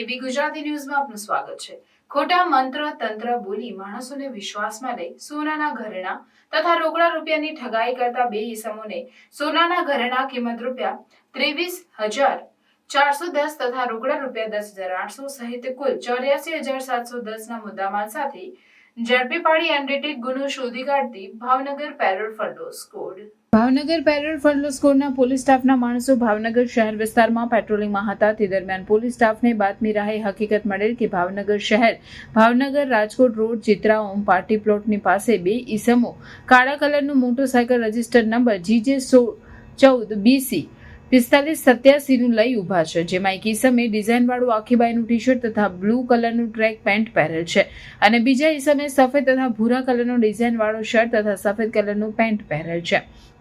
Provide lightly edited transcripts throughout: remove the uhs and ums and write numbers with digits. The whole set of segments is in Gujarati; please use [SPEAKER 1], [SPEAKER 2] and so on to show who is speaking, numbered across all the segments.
[SPEAKER 1] એબી ગુજરાતી ન્યૂઝમાં આપનું સ્વાગત છે। ખોટા મંત્ર તંત્ર બોલી માણસોને વિશ્વાસમાં લઈ સોનાના ઘરેણા તથા રોકડા રૂપિયાની ઠગાઈ કરતા બે ઈસમોને સોનાના ઘરેણા કિંમત ₹23,410 તથા રોકડા ₹10,800 સહિત કુલ 84,710 મુદ્દામાલ સાથે ઝડપી પાડી એનડીટી ગુનો શોધી કાઢતી Bhavnagar parole ફંડો squad. Bhavnagar parole ફંડો સ્કોડના police સ્ટાફના માણસો ભાવનગર શહેર વિસ્તારમાં પેટ્રોલિંગમાં હતા। તે દરમિયાન પોલીસ સ્ટાફને બાતમી રાહે હકીકત મળેલ કે ભાવનગર શહેર ભાવનગર રાજકોટ રોડ ચિત્રા ઓમ પાર્ટી પ્લોટની પાસે બે ઈસમો કાળા કલરનું મોટરસાયકલ રજિસ્ટર નંબર GJ14BC 4587 નું લઈ ઉભા છે, જેમાં એક ઈસમે ડિઝાઇન વાળું આખીબાઈનું ટી શર્ટ તથા બ્લુ કલરનું ટ્રેક પેન્ટ પહેરેલ છે અને બીજા ઈસમે સફેદ તથા ભૂરા કલરનો ડિઝાઇન વાળો શર્ટ તથા સફેદ કલરનું પેન્ટ પહેરેલ છે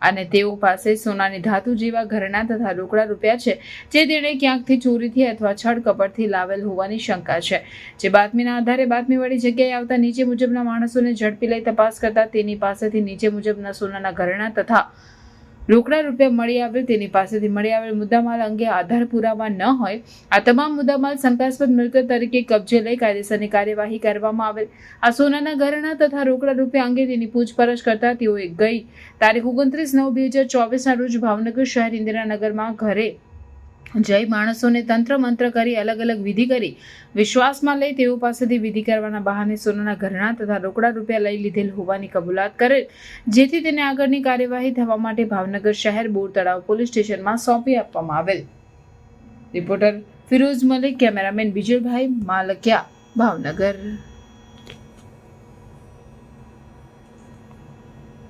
[SPEAKER 1] અને તેઓ પાસે સોનાની ધાતુ જેવા ઘરેણા તથા રોકડા રૂપિયા છે, જે તેણે ક્યાંકથી ચોરીથી અથવા છળ કપટથી લાવેલ હોવાની શંકા છે। જે બાતમીના આધારે બાતમીવાળી જગ્યાએ આવતા નીચે મુજબના માણસોને ઝડપી લઈ તપાસ કરતા તેની પાસેથી નીચે મુજબના સોનાના ઘરેણા તથા રોકડા રૂપિયા મળી આવેલ। તેની પાસેથી મળી આવેલ મુદ્દામાલ અંગે આધાર પુરાવા ન હોય આ તમામ મુદ્દામાલ શંકાસ્પદ મિલકત તરીકે કબજે લઈ કાયદેસરની કાર્યવાહી કરવામાં આવેલ। આ સોનાના ઘરેણા તથા રોકડા રૂપિયા અંગે તેની પૂછપરછ કરતા તેઓએ ગઈ તારીખ 29/9/2024 રોજ ભાવનગર શહેર ઇન્દિરાનગરમાં ઘરે જઈ માણસોને તંત્ર મંત્ર કરી અલગ અલગ વિધિ કરી વિશ્વાસમાં લઈ તેઓ પાસેથી વિધિ કરવાના બહાને સોનાના ઘરેણા તથા રોકડા રૂપિયા લઈ લીધેલ હોવાની કબૂલાત કરેલ, જેથી તેને આગળની કાર્યવાહી થવા માટે ભાવનગર શહેર બોર તળાવ પોલીસ સ્ટેશનમાં સોંપી આપવામાં આવેલ। રિપોર્ટર ફિરોઝ મલિક, કેમેરામેન વિજયભાઈ માલકિયા, ભાવનગર।